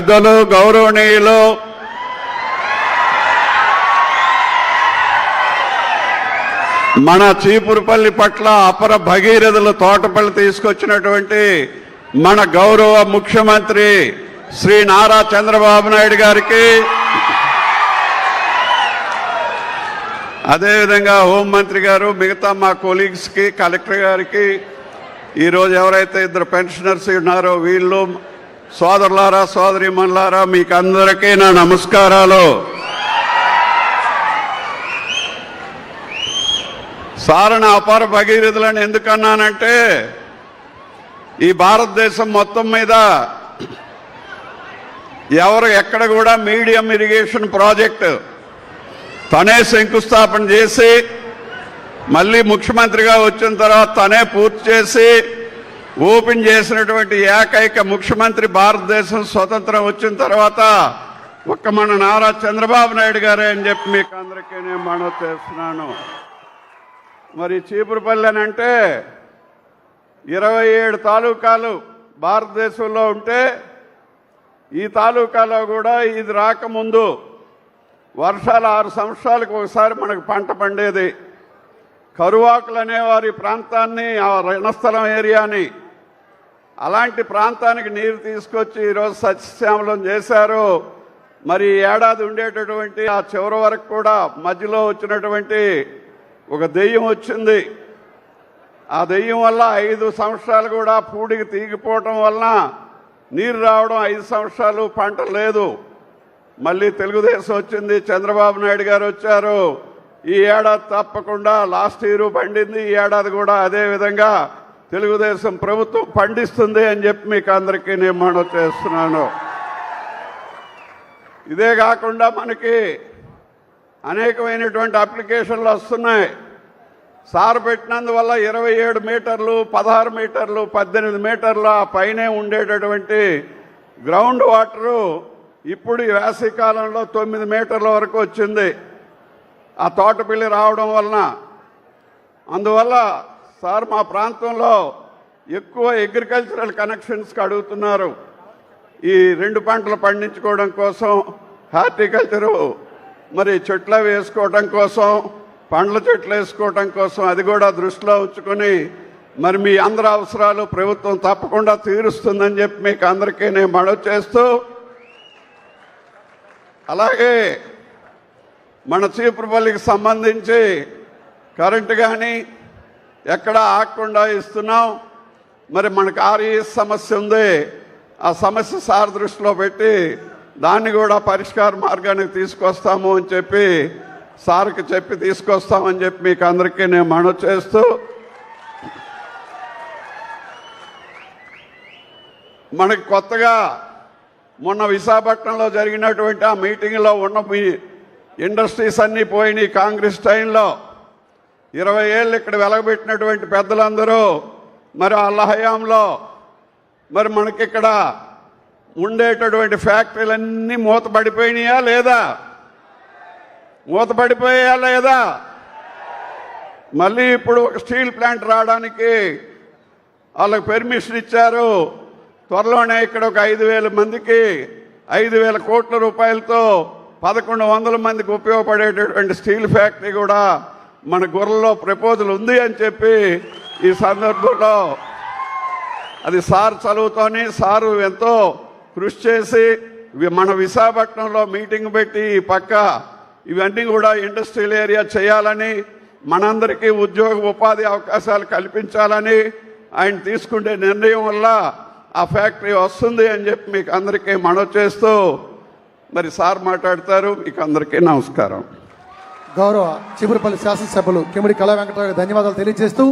పెద్దలు గౌరవనీయులు మన చీపురుపల్లి పట్ల అపర భగీరథులు తోటపల్లి తీసుకొచ్చినటువంటి మన గౌరవ ముఖ్యమంత్రి శ్రీ నారా చంద్రబాబు నాయుడు గారికి, అదేవిధంగా హోంమంత్రి గారు, మిగతా మా కొలీగ్స్కి, కలెక్టర్ గారికి, ఈరోజు ఎవరైతే ఇద్దరు పెన్షనర్స్ ఉన్నారో వీళ్ళు, సోదరులారా సోదరీమణులారా, మీకు అందరికీ నా నమస్కారాలు. సారణ అపార భగీరథులని ఎందుకన్నానంటే, ఈ భారతదేశం మొత్తం మీద ఎవరు ఎక్కడ కూడా మీడియం ఇరిగేషన్ ప్రాజెక్టు తనే శంకుస్థాపన చేసి మళ్ళీ ముఖ్యమంత్రిగా వచ్చిన తర్వాత తనే పూర్తి చేసి ఓపెన్ చేసినటువంటి ఏకైక ముఖ్యమంత్రి భారతదేశం స్వతంత్రం వచ్చిన తర్వాత ఒక్క మన నారా చంద్రబాబు నాయుడు గారే అని చెప్పి మీకు అందరికీ నేను మనవి చేస్తున్నాను. మరి చీపురుపల్లి అని అంటే 27 తాలూకాలు భారతదేశంలో ఉంటే ఈ తాలూకాలో కూడా ఇది రాకముందు వర్షాలు 6 సంవత్సరాలకు ఒకసారి మనకు పంట పండేది. కరువాకులు అనేవారు ఈ ప్రాంతాన్ని, ఆ రణస్థలం ఏరియాని, అలాంటి ప్రాంతానికి నీరు తీసుకొచ్చి ఈరోజు సస్యశ్యామలం చేశారు. మరి ఏడాది ఉండేటటువంటి ఆ చివరి వరకు కూడా మధ్యలో వచ్చినటువంటి ఒక దెయ్యం వచ్చింది. ఆ దెయ్యం వల్ల 5 సంవత్సరాలు కూడా పూడికి తీగిపోవటం వలన నీరు రావడం, 5 సంవత్సరాలు పంట లేదు. మళ్ళీ తెలుగుదేశం వచ్చింది, చంద్రబాబు నాయుడు గారు వచ్చారు. ఈ ఏడాది తప్పకుండా లాస్ట్ ఇయర్ పండింది, ఈ ఏడాది కూడా అదే విధంగా తెలుగుదేశం ప్రభుత్వం పండిస్తుంది అని చెప్పి మీకు అందరికీ నేను మనవి చేస్తున్నాను. ఇదే కాకుండా మనకి అనేకమైనటువంటి అప్లికేషన్లు వస్తున్నాయి. సార్ పెట్టినందువల్ల 27 మీటర్లు, 16 మీటర్లు, 18 మీటర్లు ఆ పైనే ఉండేటటువంటి గ్రౌండ్ వాటరు ఇప్పుడు ఈ వేసవికాలంలో 9 మీటర్ల వరకు వచ్చింది ఆ తోటపల్లి రావడం వలన. అందువల్ల సార్ మా ప్రాంతంలో ఎక్కువ అగ్రికల్చరల్ కనెక్షన్స్కి అడుగుతున్నారు. ఈ 2 పంటలు పండించుకోవడం కోసం, హార్టికల్చరు మరి చెట్లు వేసుకోవడం కోసం, పండ్ల చెట్లు వేసుకోవడం కోసం, అది కూడా దృష్టిలో ఉంచుకొని మరి మీ అందరి అవసరాలు ప్రభుత్వం తప్పకుండా తీరుస్తుందని చెప్పి మీకు అందరికీ నేను మనవి చేస్తూ, అలాగే మన చీపురుపల్లికి సంబంధించి కరెంటు కానీ ఎక్కడ ఆగకుండా ఇస్తున్నాం. మరి మనకు ఆర్ఈఎస్ సమస్య ఉంది. ఆ సమస్య సార్ దృష్టిలో పెట్టి దాన్ని కూడా పరిష్కార మార్గానికి తీసుకొస్తాము అని చెప్పి సార్కి చెప్పి తీసుకొస్తామని చెప్పి మీకు అందరికీ నేను మనవి చేస్తూ, మనకి కొత్తగా మొన్న విశాఖపట్నంలో జరిగినటువంటి ఆ మీటింగ్లో ఉన్న మీ ఇండస్ట్రీస్ అన్నీ పోయినాయి. కాంగ్రెస్ టైంలో 20 ఏళ్ళు ఇక్కడ వెలగబెట్టినటువంటి పెద్దలందరూ మరి వాళ్ళ హయాంలో మరి మనకిక్కడ ఉండేటటువంటి ఫ్యాక్టరీలన్నీ మూతపడిపోయినాయా లేదా? మూతపడిపోయా లేదా? మళ్ళీ ఇప్పుడు ఒక స్టీల్ ప్లాంట్ రావడానికి వాళ్ళకి పెర్మిషన్ ఇచ్చారు. త్వరలోనే ఇక్కడ ఒక 5,000 మందికి 5,000 కోట్ల రూపాయలతో 1,100 మందికి ఉపయోగపడేటటువంటి స్టీల్ ఫ్యాక్టరీ కూడా మన గొర్రెల్లో ప్రపోజల్ ఉంది అని చెప్పి ఈ సందర్భంలో, అది సార్ చదువుతోని సారు ఎంతో కృషి చేసి మన విశాఖపట్నంలో మీటింగ్ పెట్టి ఈ పక్క ఇవన్నీ కూడా ఇండస్ట్రియల్ ఏరియా చేయాలని, మనందరికీ ఉద్యోగ ఉపాధి అవకాశాలు కల్పించాలని ఆయన తీసుకునే నిర్ణయం వల్ల ఆ ఫ్యాక్టరీ వస్తుంది అని చెప్పి మీకు అందరికీ మనవి చేస్తూ మరి సార్ మాట్లాడతారు. మీకు అందరికీ నమస్కారం. గౌరవ చీపురుపల్లి శాసనసభ్యులు కిమిడి కళా వెంకటరావు ధన్యవాదాలు తెలియజేస్తూ